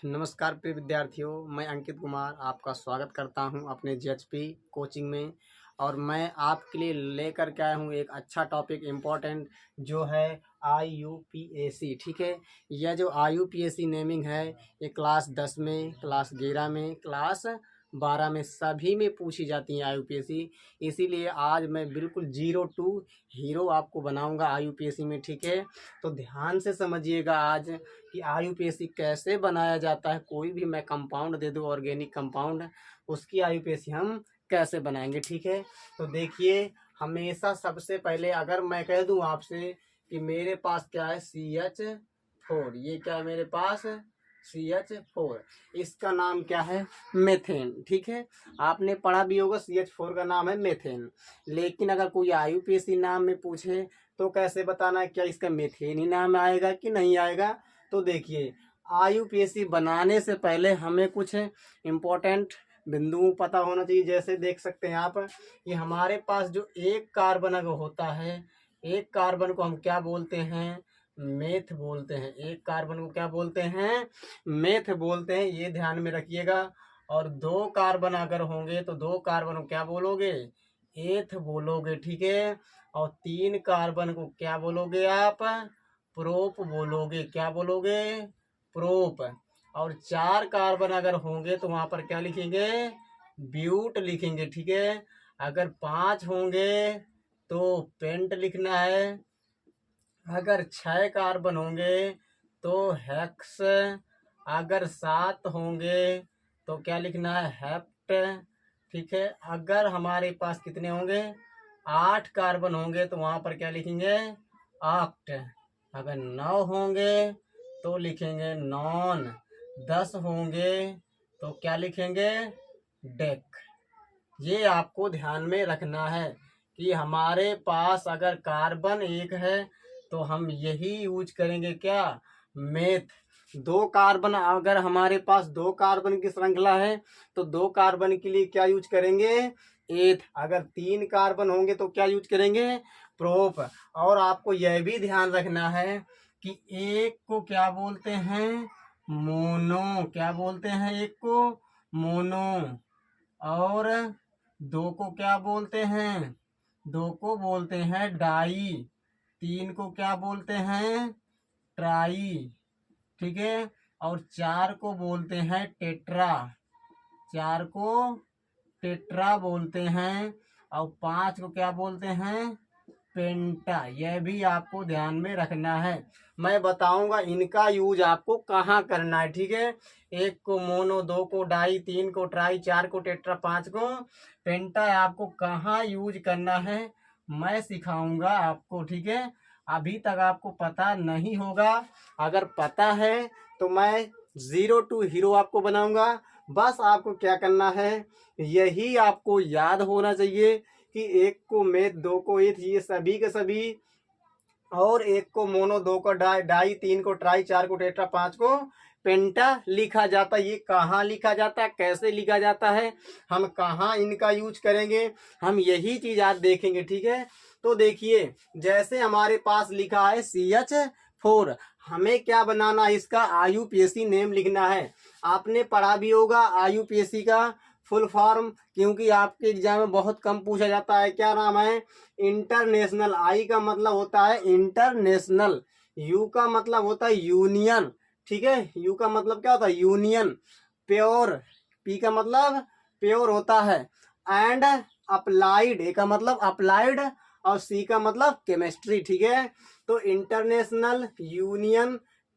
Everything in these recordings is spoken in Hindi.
नमस्कार प्रिय विद्यार्थियों, मैं अंकित कुमार आपका स्वागत करता हूं अपने जेएचपी कोचिंग में। और मैं आपके लिए लेकर के आया हूं एक अच्छा टॉपिक इम्पोर्टेंट जो है आईयूपीएसी। ठीक है, यह जो आईयूपीएसी नेमिंग है ये क्लास 10 में, क्लास 11 में, क्लास 12 में सभी में पूछी जाती है आईयूपीएसी। इसीलिए आज मैं बिल्कुल 0 टू हीरो आपको बनाऊंगा आईयूपीएसी में। ठीक है, तो ध्यान से समझिएगा आज कि आईयूपीएसी कैसे बनाया जाता है। कोई भी मैं कंपाउंड दे दूँ, ऑर्गेनिक कंपाउंड, उसकी आईयूपीएसी हम कैसे बनाएंगे। ठीक है, तो देखिए, हमेशा सबसे पहले अगर मैं कह दूं आपसे कि मेरे पास क्या है CH4, ये क्या है मेरे पास CH4, इसका नाम क्या है मेथेन। ठीक है, आपने पढ़ा भी होगा CH4 का नाम है मेथेन। लेकिन अगर कोई आईयूपीएसी नाम में पूछे तो कैसे बताना है, क्या इसका मेथेन ही नाम आएगा कि नहीं आएगा। तो देखिए, आईयूपीएसी बनाने से पहले हमें कुछ इम्पोर्टेंट बिंदु पता होना चाहिए। जैसे देख सकते हैं आप कि हमारे पास जो एक कार्बन अगर होता है, एक कार्बन को हम क्या बोलते हैं, मेथ बोलते हैं। एक कार्बन को क्या बोलते हैं, मेथ बोलते हैं, ये ध्यान में रखिएगा। और दो कार्बन अगर होंगे तो दो कार्बन को क्या बोलोगे, एथ बोलोगे। ठीक है, और तीन कार्बन को क्या बोलोगे आप, प्रोप बोलोगे। क्या बोलोगे, प्रोप। और चार कार्बन अगर होंगे तो वहां पर क्या लिखेंगे, ब्यूट लिखेंगे। ठीक है, अगर पांच होंगे तो पेंट लिखना है। अगर 6 कार्बन होंगे तो हेक्स। अगर 7 होंगे तो क्या लिखना है, हेप्ट। ठीक है, अगर हमारे पास कितने होंगे, 8 कार्बन होंगे तो वहां पर क्या लिखेंगे, ऑक्ट। अगर 9 होंगे तो लिखेंगे नॉन। 10 होंगे तो क्या लिखेंगे, डेक। ये आपको ध्यान में रखना है कि हमारे पास अगर कार्बन एक है तो हम यही यूज करेंगे, क्या, मेथ। दो कार्बन, अगर हमारे पास दो कार्बन की श्रृंखला है तो दो कार्बन के लिए क्या यूज करेंगे, एथ। अगर तीन कार्बन होंगे तो क्या यूज करेंगे, प्रोप। और आपको यह भी ध्यान रखना है कि एक को क्या बोलते हैं, मोनो। क्या बोलते हैं एक को, मोनो। और दो को क्या बोलते हैं, दो को बोलते हैं डाई। तीन को क्या बोलते हैं, ट्राई। ठीक है, और चार को बोलते हैं टेट्रा। चार को टेट्रा बोलते हैं। और पांच को क्या बोलते हैं, पेंटा। यह भी आपको ध्यान में रखना है। मैं बताऊंगा इनका यूज आपको कहाँ करना है। ठीक है, एक को मोनो, दो को डाई, तीन को ट्राई, चार को टेट्रा, पांच को पेंटा आपको कहाँ यूज करना है मैं सिखाऊंगा आपको। ठीक है, अभी तक आपको पता नहीं होगा। अगर पता है तो मैं 0 टू हीरो आपको बनाऊंगा। बस आपको क्या करना है, यही आपको याद होना चाहिए कि एक को मेथ, दो को एथ, ये सभी के सभी। और एक को मोनो, दो को डाई, तीन को ट्राई, चार को टेट्रा, पांच को पेंटा लिखा जाता है। ये कहाँ लिखा जाता है, कैसे लिखा जाता है, हम कहाँ इनका यूज करेंगे, हम यही चीज आज देखेंगे। ठीक है, तो देखिए, जैसे हमारे पास लिखा है CH4, हमें क्या बनाना है, इसका आईयूपीएसी नेम लिखना है। आपने पढ़ा भी होगा आईयूपीएसी का फुल फॉर्म, क्योंकि आपके एग्जाम में बहुत कम पूछा जाता है। क्या नाम है, इंटरनेशनल। आई का मतलब होता है इंटरनेशनल, यू का मतलब होता है यूनियन। ठीक है, यू का मतलब क्या होता है, यूनियन। प्योर, पी का मतलब प्योर होता है। एंड अप्लाइड, ए का मतलब अप्लाइड, और सी का मतलब केमिस्ट्री। ठीक है, तो international, union,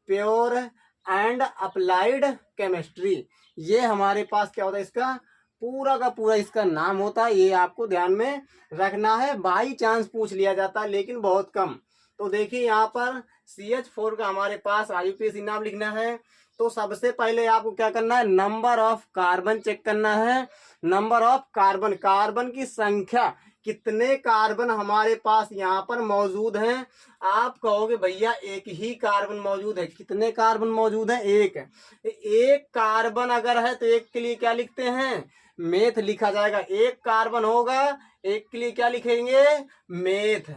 pure and applied chemistry, ये हमारे पास क्या होता है, इसका पूरा का पूरा इसका नाम होता है। ये आपको ध्यान में रखना है, बाई चांस पूछ लिया जाता है लेकिन बहुत कम। तो देखिए, यहाँ पर CH4 का हमारे पास आईयूपीएसी नाम लिखना है। तो सबसे पहले आपको क्या करना है, नंबर ऑफ कार्बन चेक करना है। नंबर ऑफ कार्बन, कार्बन की संख्या, कितने कार्बन हमारे पास यहाँ पर मौजूद हैं। आप कहोगे भैया एक ही कार्बन मौजूद है, कितने कार्बन मौजूद है, एक। एक कार्बन अगर है तो एक के लिए क्या लिखते हैं, मेथ लिखा जाएगा। एक कार्बन होगा, एक के लिए क्या लिखेंगे, मेथ।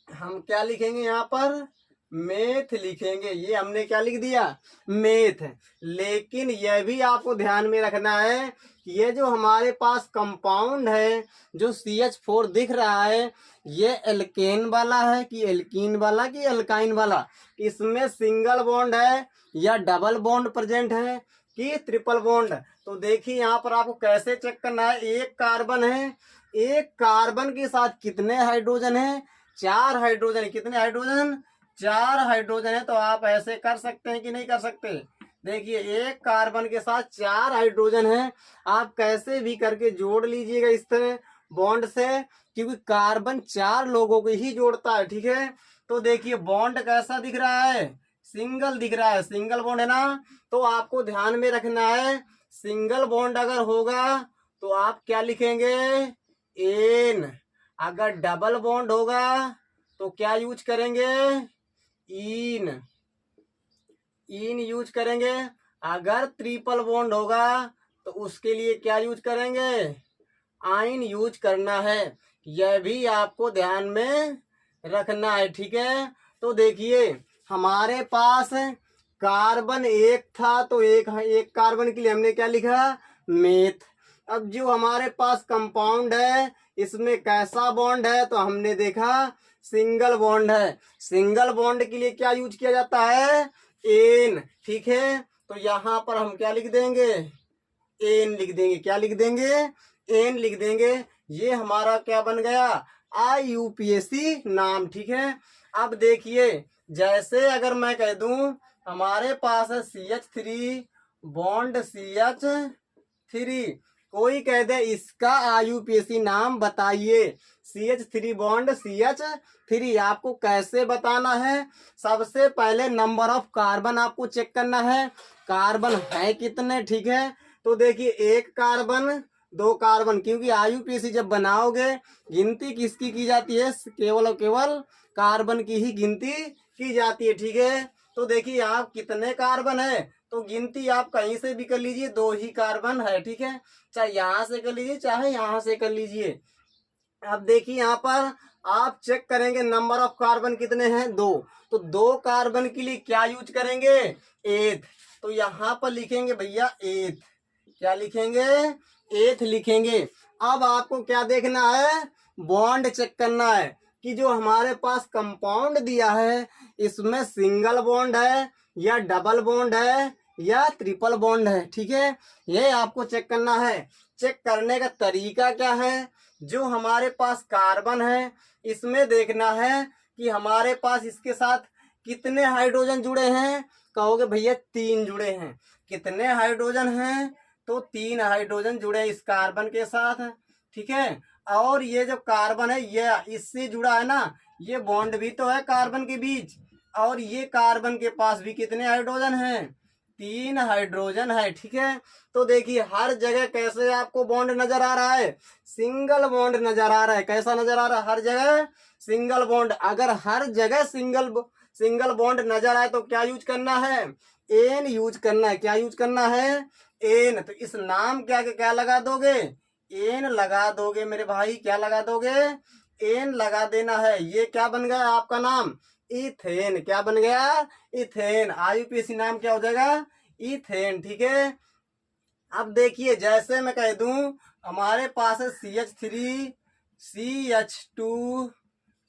हम क्या लिखेंगे यहाँ पर, मेथ लिखेंगे। ये हमने क्या लिख दिया, मेथ। लेकिन यह भी आपको ध्यान में रखना है कि ये जो हमारे पास कंपाउंड है जो CH4 दिख रहा है, ये एल्केन वाला है कि एल्कीन वाला कि एल्काइन वाला, इसमें सिंगल बॉन्ड है या डबल बॉन्ड प्रेजेंट है कि ट्रिपल बॉन्ड। तो देखिए यहाँ पर आपको कैसे चेक करना है। एक कार्बन है, एक कार्बन के साथ कितने हाइड्रोजन है, 4 हाइड्रोजन। कितने हाइड्रोजन, 4 हाइड्रोजन है। तो आप ऐसे कर सकते हैं कि नहीं कर सकते। देखिए एक कार्बन के साथ 4 हाइड्रोजन है, आप कैसे भी करके जोड़ लीजिएगा इस तरह बॉन्ड से, क्योंकि कार्बन 4 लोगों को ही जोड़ता है। ठीक है, तो देखिए बॉन्ड कैसा दिख रहा है, सिंगल दिख रहा है, सिंगल बॉन्ड है ना। तो आपको ध्यान में रखना है, सिंगल बॉन्ड अगर होगा तो आप क्या लिखेंगे, एन। अगर डबल बॉन्ड होगा तो क्या यूज करेंगे, इन। इन यूज करेंगे। अगर ट्रिपल बॉन्ड होगा तो उसके लिए क्या यूज करेंगे, आइन यूज करना है। यह भी आपको ध्यान में रखना है। ठीक है, तो देखिए हमारे पास कार्बन एक था, तो एक कार्बन के लिए हमने क्या लिखा, मेथ। अब जो हमारे पास कंपाउंड है इसमें कैसा बॉन्ड है, तो हमने देखा सिंगल बॉन्ड है। सिंगल बॉन्ड के लिए क्या यूज किया जाता है, एन। ठीक है, तो यहाँ पर हम क्या लिख देंगे, एन लिख देंगे। क्या लिख देंगे, एन लिख देंगे। ये हमारा क्या बन गया, IUPAC नाम। ठीक है, अब देखिए जैसे अगर मैं कह दूं हमारे पास है CH3 बॉन्ड CH3, कोई कह दे इसका IUPAC नाम बताइए, CH3 बॉन्ड CH3, आपको कैसे बताना है, सबसे पहले नंबर ऑफ कार्बन आपको चेक करना है, कार्बन है कितने। ठीक है, तो देखिए एक कार्बन, 2 कार्बन, क्योंकि IUPAC जब बनाओगे गिनती किसकी की जाती है, केवल और केवल कार्बन की ही गिनती की जाती है। ठीक है, तो देखिए आप कितने कार्बन है, तो गिनती आप कहीं से भी कर लीजिए, 2 ही कार्बन है। ठीक है, चाहे यहाँ से कर लीजिए चाहे यहाँ से कर लीजिए। अब देखिए यहाँ पर आप चेक करेंगे नंबर ऑफ कार्बन कितने हैं, 2। तो 2 कार्बन के लिए क्या यूज करेंगे, एथ। तो यहाँ पर लिखेंगे भैया एथ। क्या लिखेंगे, एथ लिखेंगे। अब आपको क्या देखना है, बॉन्ड चेक करना है कि जो हमारे पास कंपाउंड दिया है इसमें सिंगल बॉन्ड है या डबल बॉन्ड है या ट्रिपल बॉन्ड है। ठीक है, ये आपको चेक करना है। चेक करने का तरीका क्या है, जो हमारे पास कार्बन है इसमें देखना है कि हमारे पास इसके साथ कितने हाइड्रोजन जुड़े हैं, कहोगे भैया 3 जुड़े हैं। कितने हाइड्रोजन हैं, तो 3 हाइड्रोजन जुड़े इस कार्बन के साथ। ठीक है, और ये जो कार्बन है ये इससे जुड़ा है ना, ये बॉन्ड भी तो है कार्बन के बीच, और ये कार्बन के पास भी कितने हाइड्रोजन हैं, 3 हाइड्रोजन है। ठीक है, तो देखिए हर जगह कैसे आपको बॉन्ड नजर आ रहा है, सिंगल बॉन्ड नजर आ रहा है। कैसा नजर आ रहा है, हर जगह सिंगल बॉन्ड। अगर हर जगह सिंगल बॉन्ड नजर आए तो क्या यूज करना है, एन यूज करना है। क्या यूज करना है, एन। तो इस नाम क्या क्या लगा दोगे, एन लगा दोगे मेरे भाई। क्या लगा दोगे, एन लगा देना है। ये क्या बन गया आपका नाम, इथेन। क्या बन गया, इथेन। IUPAC नाम क्या हो जाएगा, इथेन। ठीक है, अब देखिए जैसे मैं कह दूं हमारे पास है CH3 CH2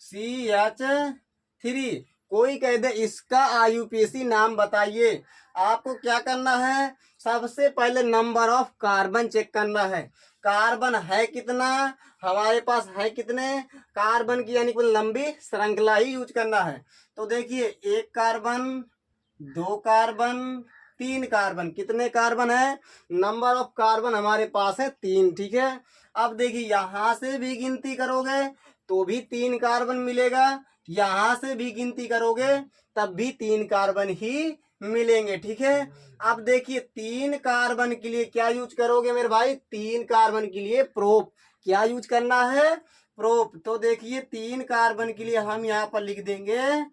CH3, कोई कह दे इसका IUPAC नाम बताइए। आपको क्या करना है, सबसे पहले नंबर ऑफ कार्बन चेक करना है। कार्बन है कितना, हमारे पास है कितने कार्बन की, यानी कि लंबी श्रृंखला ही यूज करना है। तो देखिए 1 कार्बन, 2 कार्बन, 3 कार्बन। कितने कार्बन है, नंबर ऑफ कार्बन हमारे पास है 3। ठीक है, अब देखिए यहां से भी गिनती करोगे तो भी 3 कार्बन मिलेगा, यहां से भी गिनती करोगे तब भी 3 कार्बन ही मिलेंगे। ठीक है, अब देखिए 3 कार्बन के लिए क्या यूज करोगे मेरे भाई, 3 कार्बन के लिए प्रोप। क्या यूज करना है, प्रोप। तो देखिए 3 कार्बन के लिए हम यहाँ पर लिख देंगे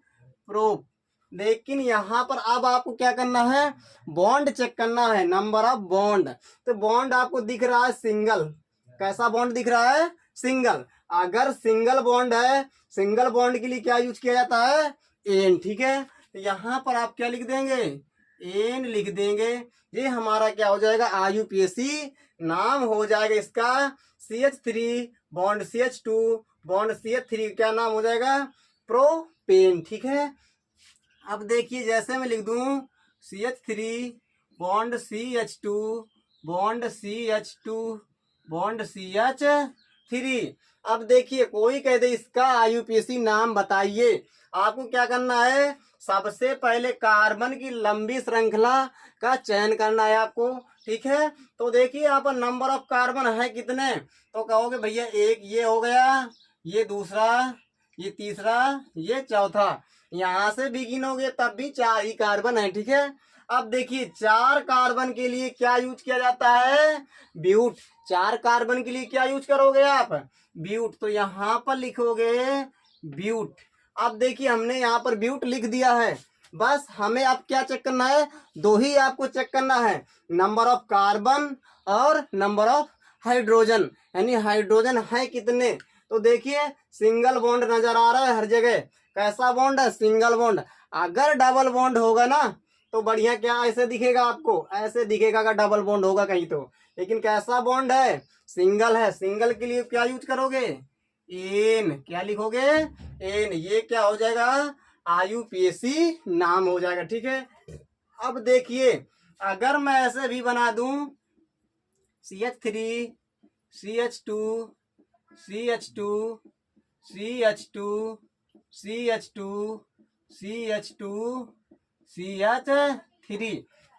प्रोप। लेकिन यहाँ पर अब आपको क्या करना है, बॉन्ड चेक करना है, नंबर ऑफ बॉन्ड। तो बॉन्ड आपको दिख रहा है सिंगल। कैसा बॉन्ड दिख रहा है, सिंगल। अगर सिंगल बॉन्ड है, सिंगल बॉन्ड के लिए क्या यूज किया जाता है, एन, ठीक है। तो यहाँ पर आप क्या लिख देंगे, एन लिख देंगे। ये हमारा क्या हो जाएगा, IUPAC नाम हो जाएगा इसका। CH3 bond CH2 bond CH3 क्या नाम हो जाएगा, प्रोपेन, ठीक है। अब देखिए जैसे मैं लिख दूं CH3 bond CH2 bond CH2 bond CH3। अब देखिए कोई कह दे इसका IUPAC नाम बताइए, आपको क्या करना है, सबसे पहले कार्बन की लंबी श्रृंखला का चयन करना है आपको, ठीक है। तो देखिए यहाँ पर नंबर ऑफ कार्बन है कितने, तो कहोगे भैया एक ये हो गया, ये दूसरा, ये तीसरा, ये चौथा। यहाँ से भी गिनोगे तब भी 4 ही कार्बन है, ठीक है। अब देखिए 4 कार्बन के लिए क्या यूज किया जाता है, ब्यूट। 4 कार्बन के लिए क्या यूज करोगे आप, ब्यूट। तो यहाँ पर लिखोगे ब्यूट। अब देखिए हमने यहाँ पर ब्यूट लिख दिया है। बस हमें अब क्या चेक करना है, 2 ही आपको चेक करना है, नंबर ऑफ कार्बन और नंबर ऑफ हाइड्रोजन, यानी हाइड्रोजन है कितने। तो देखिए सिंगल बॉन्ड नजर आ रहा है हर जगह, कैसा बॉन्ड है, सिंगल बॉन्ड। अगर डबल बॉन्ड होगा ना तो बढ़िया, क्या ऐसे दिखेगा आपको, ऐसे दिखेगा अगर डबल बॉन्ड होगा कहीं तो, लेकिन कैसा बॉन्ड है, सिंगल है। सिंगल के लिए क्या यूज करोगे, एन, क्या लिखोगे, एन। ये क्या हो जाएगा, IUPAC नाम हो जाएगा, ठीक है। अब देखिए अगर मैं ऐसे भी बना दूं CH3 CH2 CH2 CH2 CH2 CH2 CH3,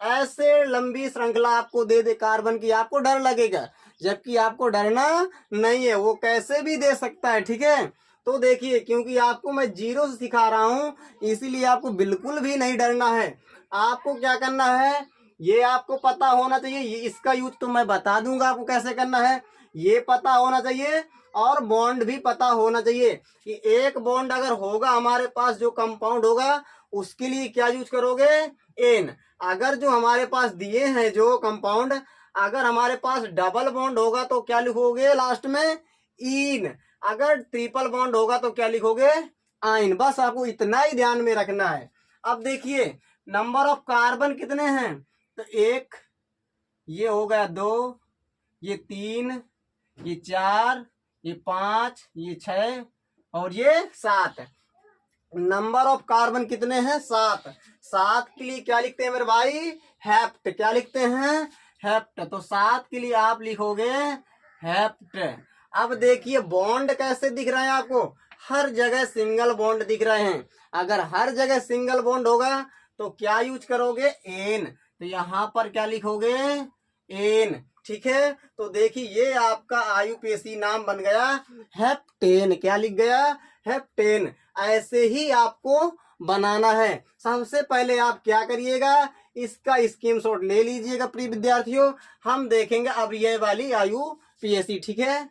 ऐसे लंबी श्रृंखला आपको दे दे कार्बन की, आपको डर लगेगा, जबकि आपको डरना नहीं है, वो कैसे भी दे सकता है, ठीक है। तो देखिए क्योंकि आपको मैं जीरो से सिखा रहा हूं इसीलिए आपको बिल्कुल भी नहीं डरना है। आपको क्या करना है, ये आपको पता होना चाहिए, ये इसका यूज तो मैं बता दूंगा आपको कैसे करना है, ये पता होना चाहिए। और बॉन्ड भी पता होना चाहिए कि एक बॉन्ड अगर होगा हमारे पास, जो कंपाउंड होगा उसके लिए क्या यूज करोगे, एन। अगर जो हमारे पास दिए हैं जो कंपाउंड, अगर हमारे पास डबल बॉन्ड होगा तो क्या लिखोगे लास्ट में, इन। अगर ट्रिपल बॉन्ड होगा तो क्या लिखोगे, आइन। बस आपको इतना ही ध्यान में रखना है। अब देखिए नंबर ऑफ कार्बन कितने हैं, तो 1, ये हो गया 2, ये 3, ये 4, ये 5, ये 6 और ये 7। नंबर ऑफ कार्बन कितने हैं, 7। 7 के लिए क्या लिखते हैं मेरे भाई, हेप्ट। क्या लिखते हैं, हेप्ट। तो 7 के लिए आप लिखोगे हेप्ट। अब देखिए बॉन्ड कैसे दिख रहे हैं आपको, हर जगह सिंगल बॉन्ड दिख रहे हैं। अगर हर जगह सिंगल बॉन्ड होगा तो क्या यूज करोगे, एन। तो यहाँ पर क्या लिखोगे, एन, ठीक है। तो देखिए ये आपका IUPAC नाम बन गया हेप्टेन। क्या लिख गया, हेप्टेन। ऐसे ही आपको बनाना है। सबसे पहले आप क्या करिएगा, इसका स्क्रीनशॉट ले लीजिएगा प्रिय विद्यार्थियों, हम देखेंगे अब ये वाली IUPAC, ठीक है।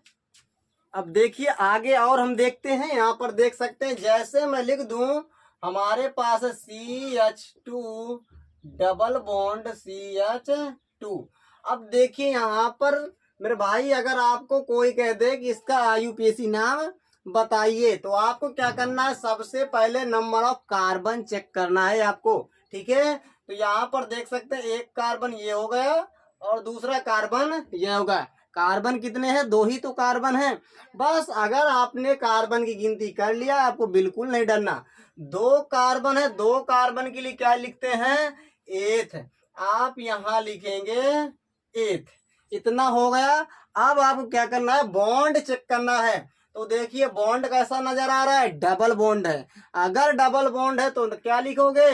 अब देखिए आगे और हम देखते हैं, यहाँ पर देख सकते हैं जैसे मैं लिख दूं हमारे पास CH2 डबल बॉन्ड CH2। अब देखिए यहाँ पर मेरे भाई अगर आपको कोई कह दे कि इसका IUPAC नाम बताइए, तो आपको क्या करना है, सबसे पहले नंबर ऑफ कार्बन चेक करना है आपको, ठीक है। तो यहाँ पर देख सकते हैं एक कार्बन ये हो गया और दूसरा कार्बन ये होगा। कार्बन कितने हैं, 2 ही तो कार्बन है। बस अगर आपने कार्बन की गिनती कर लिया आपको बिल्कुल नहीं डरना। 2 कार्बन है, 2 कार्बन के लिए क्या लिखते हैं, एथ। आप यहाँ लिखेंगे एथ। इतना हो गया। अब आपको क्या करना है, बॉन्ड चेक करना है। तो देखिए बॉन्ड कैसा नजर आ रहा है, डबल बॉन्ड है। अगर डबल बॉन्ड है तो क्या लिखोगे,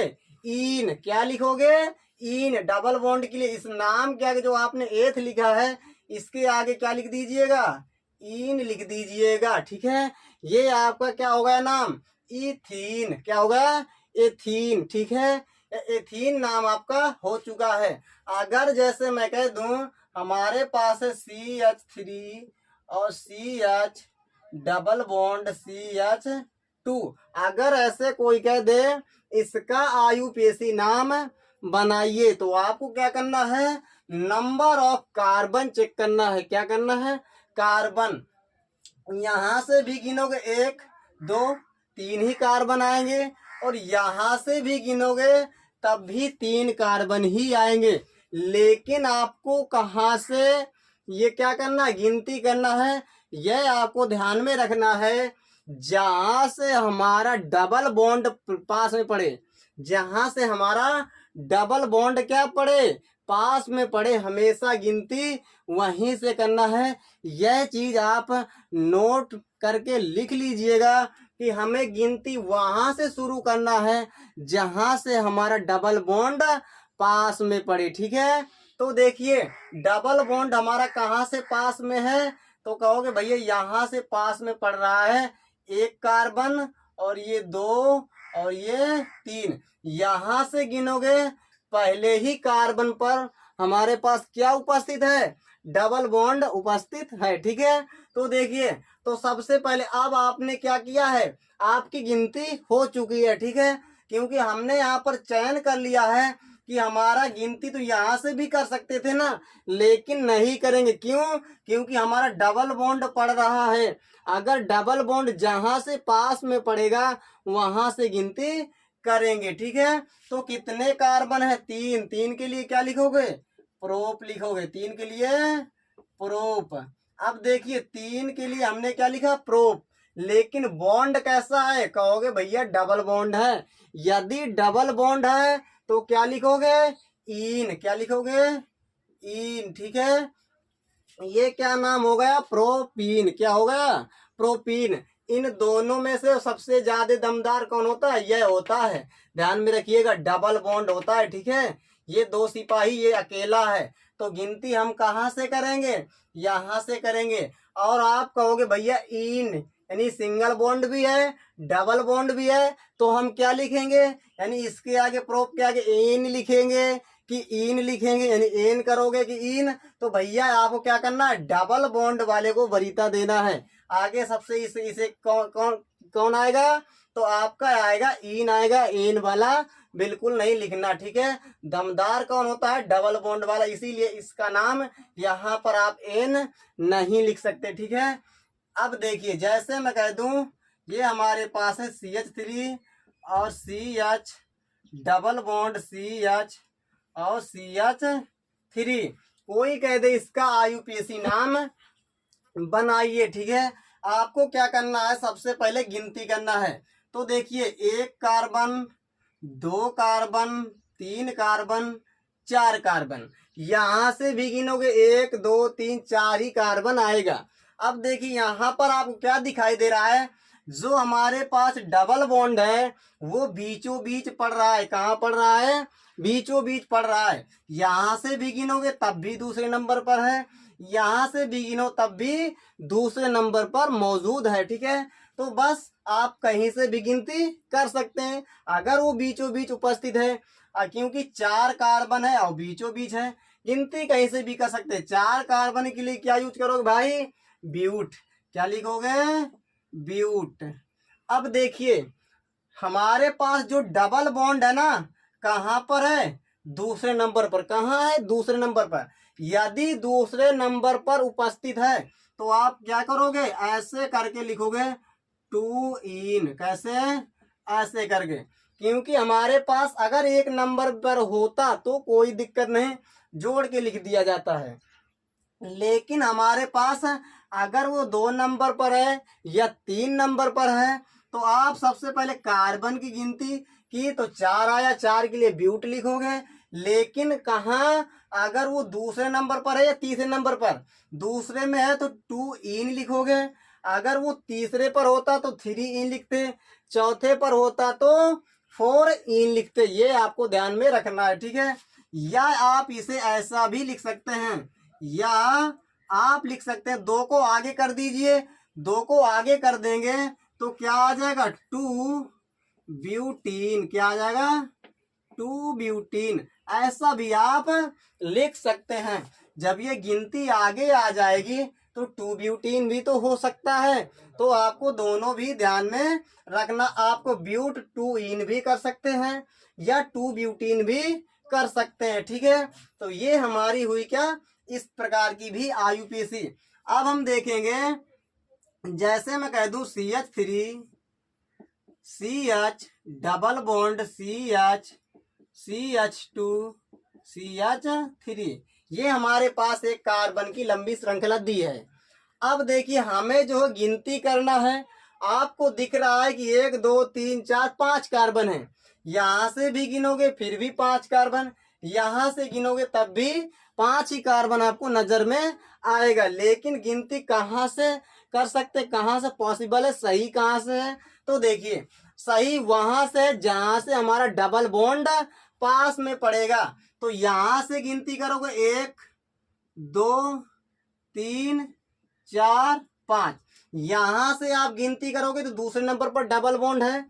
इन। क्या लिखोगे, इन। डबल बॉन्ड के लिए इस नाम के आगे जो आपने एथ लिखा है इसके आगे क्या लिख दीजिएगा, इन लिख दीजिएगा, ठीक है। ये आपका क्या हो गया नाम, इथीन। क्या हो गया, एथीन, ठीक है। एथीन नाम आपका हो चुका है। अगर जैसे मैं कह दूं हमारे पास है CH3 और CH डबल बॉन्ड CH2, अगर ऐसे कोई कह दे इसका IUPAC नाम बनाइए, तो आपको क्या करना है, नंबर ऑफ कार्बन चेक करना है। क्या करना है, कार्बन। यहां से भी गिनोगे 1 2 3 ही कार्बन आएंगे। और यहाँ से भी गिनोगे तब भी 3 कार्बन ही आएंगे। लेकिन आपको कहाँ से ये क्या करना है, गिनती करना है। यह आपको ध्यान में रखना है जहां से हमारा डबल बॉन्ड पास में पड़े, जहां से हमारा डबल बॉन्ड क्या पड़े, पास में पड़े, हमेशा गिनती वहीं से करना है। यह चीज आप नोट करके लिख लीजिएगा कि हमें गिनती वहां से शुरू करना है जहां से हमारा डबल बॉन्ड पास में पड़े। ठीक है, तो देखिए डबल बॉन्ड हमारा कहाँ से पास में है, तो कहोगे भैया यहाँ से पास में पड़ रहा है 1 कार्बन और ये 2 और ये 3। यहाँ से गिनोगे पहले ही कार्बन पर हमारे पास क्या उपस्थित है, डबल बॉन्ड उपस्थित है। ठीक है, तो देखिए, तो सबसे पहले अब आपने क्या किया है, आपकी गिनती हो चुकी है। ठीक है, क्योंकि हमने यहाँ पर चयन कर लिया है कि हमारा गिनती तो यहाँ से भी कर सकते थे ना, लेकिन नहीं करेंगे। क्यों? क्योंकि हमारा डबल बॉन्ड पड़ रहा है। अगर डबल बॉन्ड जहां से पास में पड़ेगा वहां से गिनती करेंगे। ठीक है, तो कितने कार्बन है, 3। 3 के लिए क्या लिखोगे, प्रोप लिखोगे। 3 के लिए प्रोप। अब देखिए 3 के लिए हमने क्या लिखा, प्रोप। लेकिन बॉन्ड कैसा है, कहोगे भैया डबल बॉन्ड है। यदि डबल बॉन्ड है तो क्या लिखोगे, इन। क्या लिखोगे, इन। ठीक है, ये क्या नाम हो गया, प्रोपीन। क्या हो गया, प्रोपीन। इन दोनों में से सबसे ज्यादा दमदार कौन होता है, यह होता है। ध्यान में रखिएगा, डबल बॉन्ड होता है। ठीक है, ये 2 सिपाही, ये अकेला है। तो गिनती हम कहाँ से करेंगे, यहाँ से करेंगे। और आप कहोगे भैया इन यानी सिंगल बॉन्ड भी है, डबल बॉन्ड भी है, तो हम क्या लिखेंगे, यानी इसके आगे प्रोप के आगे इन लिखेंगे कि इन लिखेंगे, यानी एन करोगे कि इन। तो भैया आपको क्या करना है, डबल बॉन्ड वाले को वरीयता देना है। आगे सबसे इसे कौन कौन कौन आएगा, तो आपका आएगा इन, आएगा एन वाला बिल्कुल नहीं लिखना। ठीक है, दमदार कौन होता है, डबल बॉन्ड वाला, इसीलिए इसका नाम यहाँ पर आप एन नहीं लिख सकते। ठीक है, अब देखिए जैसे मैं कह दूं ये हमारे पास है CH3 और CH, डबल बॉन्ड CH और CH3। कोई कह दे इसका IUPAC नाम बनाइए। ठीक है, आपको क्या करना है, सबसे पहले गिनती करना है। तो देखिए 1 कार्बन, 2 कार्बन, 3 कार्बन, 4 कार्बन। यहां से भी गिनोगे 1 2 3 4 ही कार्बन आएगा। अब देखिए यहाँ पर आपको क्या दिखाई दे रहा है, जो हमारे पास डबल बॉन्ड है वो बीचों बीच पड़ रहा है। कहाँ पड़ रहा है, बीचों बीच पड़ रहा है। यहाँ से भी गिनोगे तब भी दूसरे नंबर पर है, यहाँ से भी गिनो तब भी दूसरे नंबर पर मौजूद है। ठीक है, तो बस आप कहीं से भी गिनती कर सकते हैं अगर वो बीचों बीच उपस्थित है। क्योंकि 4 कार्बन है और बीचों बीच है, गिनती कहीं से भी कर सकते हैं। 4 कार्बन के लिए क्या यूज करोगे भाई, ब्यूट। क्या लिखोगे, ब्यूट। अब देखिए हमारे पास जो डबल बॉन्ड है ना, कहाँ पर है, दूसरे नंबर पर। कहाँ है, दूसरे नंबर पर। यदि दूसरे नंबर पर उपस्थित है तो आप क्या करोगे, ऐसे करके लिखोगे 2 इन। कैसे, ऐसे करके। क्योंकि हमारे पास अगर 1 नंबर पर होता तो कोई दिक्कत नहीं, जोड़ के लिख दिया जाता है। लेकिन हमारे पास अगर वो 2 नंबर पर है या 3 नंबर पर है तो आप सबसे पहले कार्बन की गिनती की तो 4 आया, 4 के लिए ब्यूट लिखोगे। लेकिन कहाँ, अगर वो दूसरे नंबर पर है या तीसरे नंबर पर, दूसरे में है तो 2 इन लिखोगे। अगर वो तीसरे पर होता तो 3 इन लिखते, चौथे पर होता तो 4 इन लिखते। ये आपको ध्यान में रखना है। ठीक है, या आप इसे ऐसा भी लिख सकते हैं, या आप लिख सकते हैं 2 को आगे कर दीजिए। 2 को आगे कर देंगे तो क्या आ जाएगा, 2 ब्यूटीन। क्या आ जाएगा, 2 ब्यूटीन। ऐसा भी आप लिख सकते हैं। जब ये गिनती आगे आ जाएगी तो 2 ब्यूटीन भी तो हो सकता है। तो आपको दोनों भी ध्यान में रखना। आपको ब्यूट 2 इन भी कर सकते हैं या 2 ब्यूटीन भी कर सकते हैं। ठीक है, तो ये हमारी हुई क्या, इस प्रकार की भी IUPAC। अब हम देखेंगे, जैसे मैं कह दूं CH3, CH double bond CH2CH3, ये हमारे पास एक कार्बन की लंबी श्रृंखला दी है। अब देखिए हमें जो गिनती करना है, आपको दिख रहा है कि 1 2 3 4 5 कार्बन है। यहाँ से भी गिनोगे फिर भी 5 कार्बन, यहाँ से गिनोगे तब भी 5 ही कार्बन आपको नजर में आएगा। लेकिन गिनती कहाँ से कर सकते, कहाँ से पॉसिबल है, सही कहाँ से है? तो देखिए सही वहां से जहां से हमारा डबल बॉन्ड पास में पड़ेगा। तो यहां से गिनती करोगे 1 2 3 4 5, यहां से आप गिनती करोगे तो दूसरे नंबर पर डबल बॉन्ड है,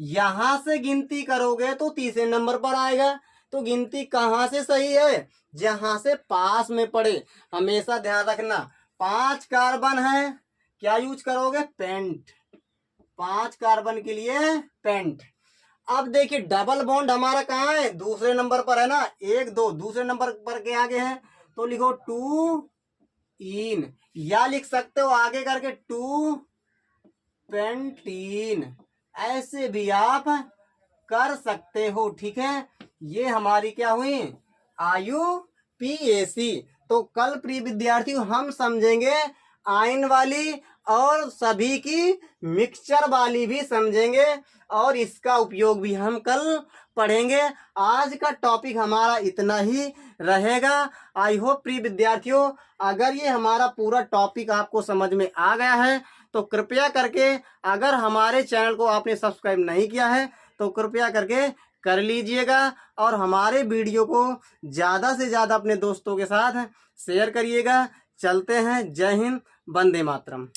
यहां से गिनती करोगे तो तीसरे नंबर पर आएगा। तो गिनती कहां से सही है, जहां से पास में पड़े। हमेशा ध्यान रखना 5 कार्बन है, क्या यूज करोगे, पेंट, 5 कार्बन के लिए पेंट। अब देखिए डबल बॉन्ड हमारा कहाँ है, दूसरे नंबर पर है ना, 1 2 दूसरे नंबर पर के आगे है, तो लिखो 2 इन, या लिख सकते हो आगे करके 2 पेंटीन, ऐसे भी आप कर सकते हो। ठीक है, ये हमारी क्या हुई, IUPAC। तो कल प्रिय विद्यार्थियों हम समझेंगे आयन वाली और सभी की मिक्सचर वाली भी समझेंगे, और इसका उपयोग भी हम कल पढ़ेंगे। आज का टॉपिक हमारा इतना ही रहेगा। आई होप प्रिय विद्यार्थियों, अगर ये हमारा पूरा टॉपिक आपको समझ में आ गया है तो कृपया करके, अगर हमारे चैनल को आपने सब्सक्राइब नहीं किया है तो कृपया करके कर लीजिएगा, और हमारे वीडियो को ज़्यादा से ज़्यादा अपने दोस्तों के साथ शेयर करिएगा। चलते हैं, जय हिंद, वंदे मातरम।